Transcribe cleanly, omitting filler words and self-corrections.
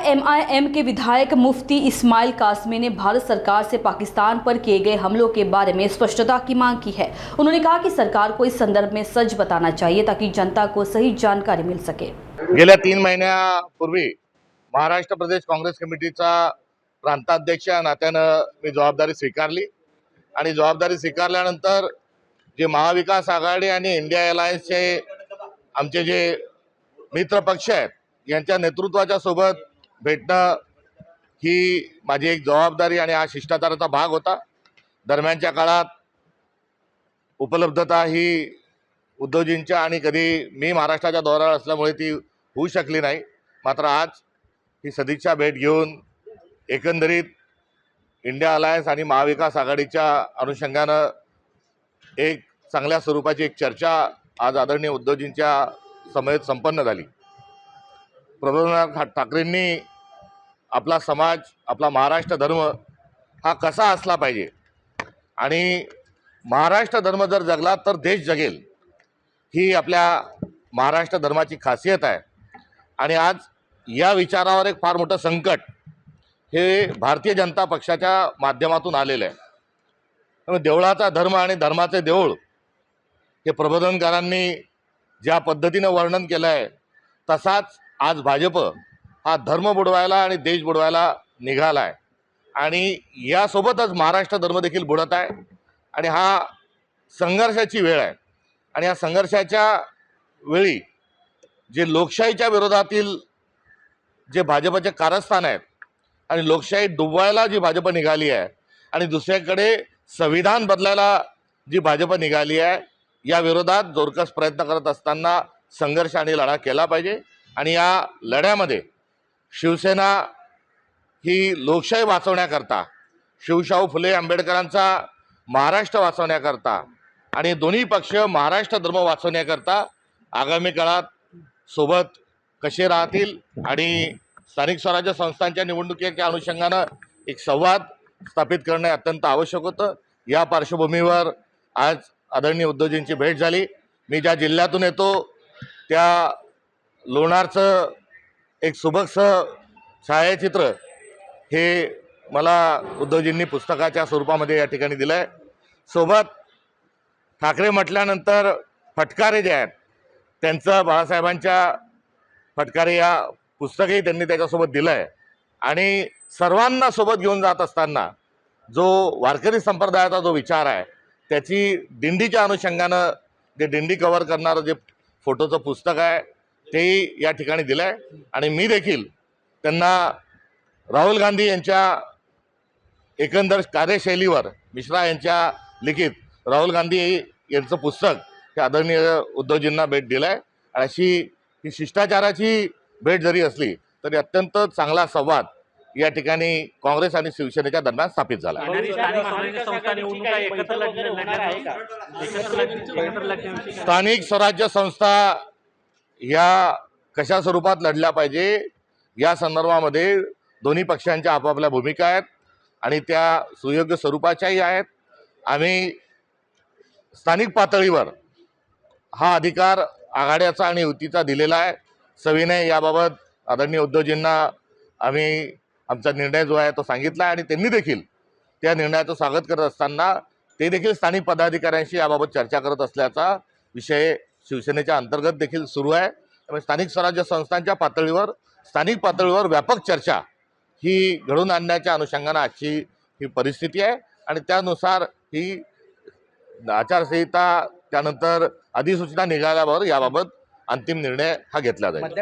MIM के विधायक मुफ्ती इस्माइल कासमी ने भारत सरकार से पाकिस्तान पर किए गए हमलों के बारे में स्पष्टता की मांग की है। उन्होंने कहा कि सरकार को इस संदर्भ में सच बताना चाहिए ताकि जनता को सही जानकारी मिल सके। गेल्या 3 महिन्यापूर्वी महाराष्ट्र प्रदेश काँग्रेस कमिटीचा प्रांताध्यक्ष या नात्यानं मी जबाबदारी स्वीकारली आणि जबाबदारी स्वीकारल्यानंतर जे महाविकास आघाडी आणि इंडिया अलायन्सचे आमचे जे मित्र पक्ष आहेत यांच्या नेतृत्वाच्या सोबत भेटणं ही माझी एक जबाबदारी आणि हा शिष्टाचाराचा भाग होता। दरम्यानच्या काळात उपलब्धता ही उद्धवजींच्या आणि कधी मी महाराष्ट्राच्या दौऱ्यावर असल्यामुळे ती होऊ शकली नाही। मात्र आज ही सदिच्छा भेट घेऊन एकंदरीत इंडिया अलायन्स आणि महाविकास आघाडीच्या अनुषंगानं एक चांगल्या स्वरूपाची एक चर्चा आज आदरणीय उद्धवजींच्या समवेत संपन्न झाली। प्रबोधनार्थ ठाकरेंनी आपला समाज, आपला महाराष्ट्र धर्म हा कसा असला पाहिजे आणि महाराष्ट्र धर्म जर जगला तर देश जगेल, ही आपल्या महाराष्ट्र धर्माची खासियत आहे। आणि आज या विचारावर एक फार मोठं संकट हे भारतीय जनता पक्षाच्या माध्यमातून आलेलं आहे। त्यामुळे देवळाचा धर्म आणि धर्माचे देऊळ हे प्रबोधनकारांनी ज्या पद्धतीनं वर्णन केलं आहे तसाच आज भाजप हा धर्म बुडवायला आणि देश बुडवायला निघाला आहे आणि यासोबतच महाराष्ट्र धर्म देखील बुडत आहे आणि हा संघर्षाची वेळ आहे। आणि या संघर्षाच्या वेळी जे लोकशाहीच्या विरोधातील जे भाजपचे कारस्थान आहेत आणि लोकशाही डुबवायला जी भाजप निघाली आहे आणि दुसरीकडे संविधान बदलायला जी भाजप निघाली आहे, या विरोधात जोरकस प्रयत्न करत असताना संघर्ष आणि लढा केला पाहिजे। आणि या लढ्यामध्ये शिवसेना ही लोकशाही वाचवण्याकरता, शिवशाहू फुले आंबेडकरांचा महाराष्ट्र वाचवण्याकरता आणि दोन्ही पक्ष महाराष्ट्र धर्म वाचवण्याकरता आगामी काळात सोबत कसे राहतील आणि स्थानिक स्वराज्य संस्थांच्या निवडणुकीच्या अनुषंगानं एक संवाद स्थापित करणे अत्यंत आवश्यक होतं। या पार्श्वभूमीवर आज आदरणीय उद्धवजींची भेट झाली। मी ज्या जिल्ह्यातून येतो त्या लोणारचं एक सुबकसं छायाचित्र हे मला उद्धवजींनी पुस्तकाच्या स्वरूपामध्ये या ठिकाणी दिलं आहे। सोबत ठाकरे म्हटल्यानंतर फटकारे जे आहेत त्यांचं बाळासाहेबांच्या फटकारे या पुस्तकही त्यांनी त्याच्यासोबत दिलं आहे। आणि सर्वांना सोबत घेऊन जात असताना जो वारकरी संप्रदायाचा जो विचार आहे त्याची दिंडीच्या अनुषंगानं जे दिंडी कव्हर करणारं जे फोटोचं पुस्तक आहे तेही या ठिकाणी दिलं आहे। आणि मी देखील त्यांना राहुल गांधी यांच्या एकंदर कार्यशैलीवर मिश्रा यांच्या लिखित राहुल गांधी यांचं पुस्तक हे आदरणीय उद्धवजींना भेट दिलं आहे। अशी ही शिष्टाचाराची भेट जरी असली तरी अत्यंत चांगला संवाद या ठिकाणी काँग्रेस आणि शिवसेनेच्या दरम्यान स्थापित झाला। स्थानिक स्वराज्य संस्था या कशा स्वरूपात लढल्या पाहिजे या संदर्भामध्ये दोन्ही पक्षांच्या आपापल्या भूमिका आहेत आणि त्या सुयोग्य स्वरूपाच्याही आहेत। आम्ही स्थानिक पातळीवर हा अधिकार आघाड्याचा आणि युतीचा दिलेला आहे। सविनय याबाबत आदरणीय उद्धवजींना आम्ही आमचा निर्णय जो आहे तो सांगितला आणि त्यांनी देखील त्या निर्णयाचं स्वागत करत असताना ते देखील स्थानिक पदाधिकाऱ्यांशी याबाबत चर्चा करत असल्याचा विषय शिवसेनेच्या अंतर्गत देखील सुरू आहे। त्यामुळे स्थानिक स्वराज्य संस्थांच्या पातळीवर, स्थानिक पातळीवर व्यापक चर्चा ही घडवून आणण्याच्या अनुषंगानं आजची ही परिस्थिती आहे आणि त्यानुसार ही आचारसंहिता त्यानंतर अधिसूचना निघाल्यावर याबाबत अंतिम निर्णय हा घेतला जाईल।